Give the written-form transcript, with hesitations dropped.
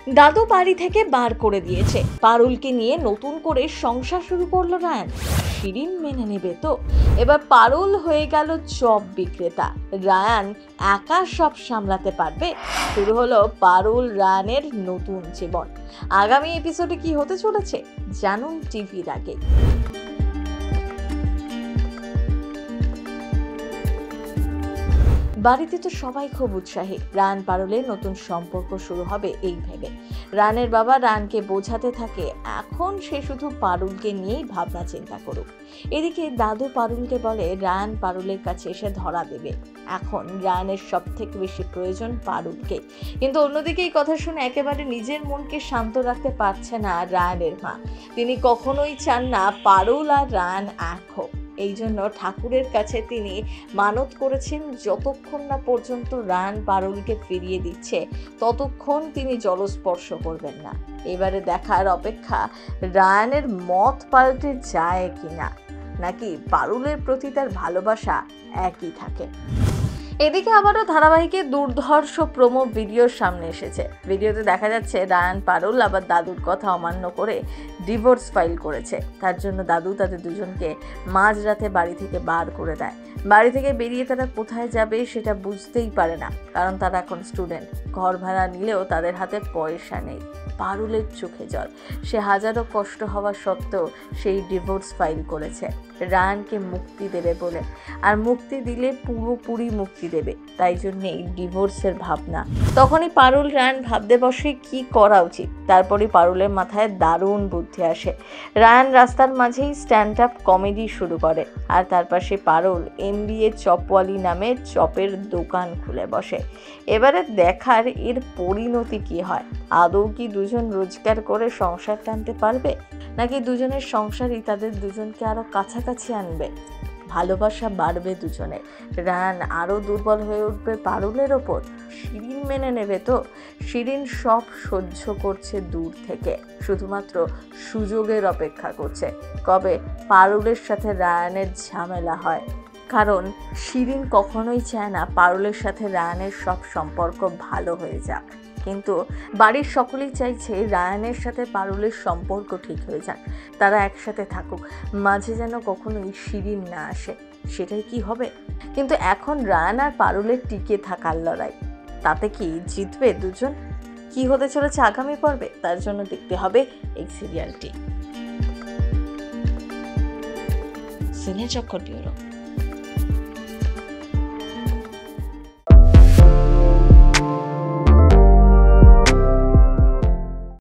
দাদু বাড়ি থেকে বার করে দিয়েছে, পারুলকে নিয়ে নতুন করে সংসার শুরু করলো রায়ান। শিরিন মেনে নেবে তো? এবার পারুল হয়ে গেল চপ বিক্রেতা, রায়ান একা সব সামলাতে পারবে? শুরু হলো পারুল রায়ানের নতুন জীবন। আগামী এপিসোডে কি হতে চলেছে জানুন টিভির আগে। বাড়িতে তো সবাই খুব উৎসাহী, রায়ান পারুলের নতুন সম্পর্ক শুরু হবে এই ভেবে। রায়ানের বাবা রায়ানকে বোঝাতে থাকে এখন সে শুধু পারুলকে নিয়েই ভাবনা চিন্তা করুক। এদিকে দাদু পারুলকে বলে রায়ান পারুলের কাছে এসে ধরা দেবে, এখন রায়ানের সব থেকে বেশি প্রয়োজন পারুলকে। কিন্তু অন্যদিকে এই কথা শুনে একেবারে নিজের মনকে শান্ত রাখতে পারছে না রায়ানের মা। তিনি কখনোই চান না পারুল আর রায়ান এক হোক। এই জন্য ঠাকুরের কাছে তিনি মানত করেছেন যতক্ষণ না পর্যন্ত রায়ান পারুলকে ফিরিয়ে দিচ্ছে ততক্ষণ তিনি জলস্পর্শ করবেন না। এবারে দেখার অপেক্ষা রায়ানের মত পাল্টে যায় কিনা, নাকি পারুলের প্রতি তার ভালোবাসা একই থাকে। এদিকে আবারও ধারাবাহিকে দুর্ধর্ষ প্রোমো ভিডিওর সামনে এসেছে। ভিডিওতে দেখা যাচ্ছে রায়ান পারুল আবার দাদুর কথা অমান্য করে ডিভোর্স ফাইল করেছে। তার জন্য দাদু তাদের দুজনকে মাঝরাতে বাড়ি থেকে বার করে দেয়। বাড়ি থেকে বেরিয়ে তারা কোথায় যাবে সেটা বুঝতেই পারে না, কারণ তারা এখন স্টুডেন্ট। ঘর ভাড়া নিলেও তাদের হাতে পয়সা নেই। পারুলের চোখে জল, সে হাজারো কষ্ট হওয়া সত্ত্বেও সেই ডিভোর্স ফাইল করেছে রায়ানকে মুক্তি দেবে বলে, আর মুক্তি দিলে পুরোপুরি মুক্তি দেবে, তাই জন্য এই ডিভোর্সের ভাবনা। তখনই পারুল রায়ান ভাবতে বসে কি করা উচিত। তারপরে পারুলের মাথায় দারুণ বুদ্ধি আসে। রায়ান রাস্তার মাঝেই স্ট্যান্ড আপ কমেডি শুরু করে, আর তার পাশে পারুল MBA চপওয়ালি নামে চপের দোকান খুলে বসে। এবারে দেখার এর পরিণতি কি হয়। আদৌ কি দুজন রোজগার করে সংসার টানতে পারবে, নাকি দুজনের সংসারই তাদের দুজনকে আরো কাছাকাছি আনবে? ভালোবাসা বাড়বে দুজনের, রায়ান আরো দুর্বল হয়ে উঠবে পারুলের ওপর। শিরিন মেনে নেবে তো? শিরিন সব সহ্য করছে দূর থেকে, শুধুমাত্র সুযোগের অপেক্ষা করছে কবে পারুলের সাথে রায়ানের ঝামেলা হয়। কারণ শিরিন কখনোই চায় না পারুলের সাথে রায়ানের সব সম্পর্ক ভালো হয়ে যাক, কিন্তু বাড়ির সকলেই চাইছে রায়ানের সাথে পারুলের সম্পর্ক ঠিক হয়ে যাক, তারা একসাথে থাকুক, মাঝে যেন কখনোই শিরিন না আসে। সেটাই কি হবে? কিন্তু এখন রায়ান আর পারুলের টিকে থাকার লড়াই, তাতে কি জিতবে দুজন? কি হতে চলেছে আগামী পর্বে, তার জন্য দেখতে হবে এই সিরিয়ালটি। সিনে চক্কর ব্যুরো।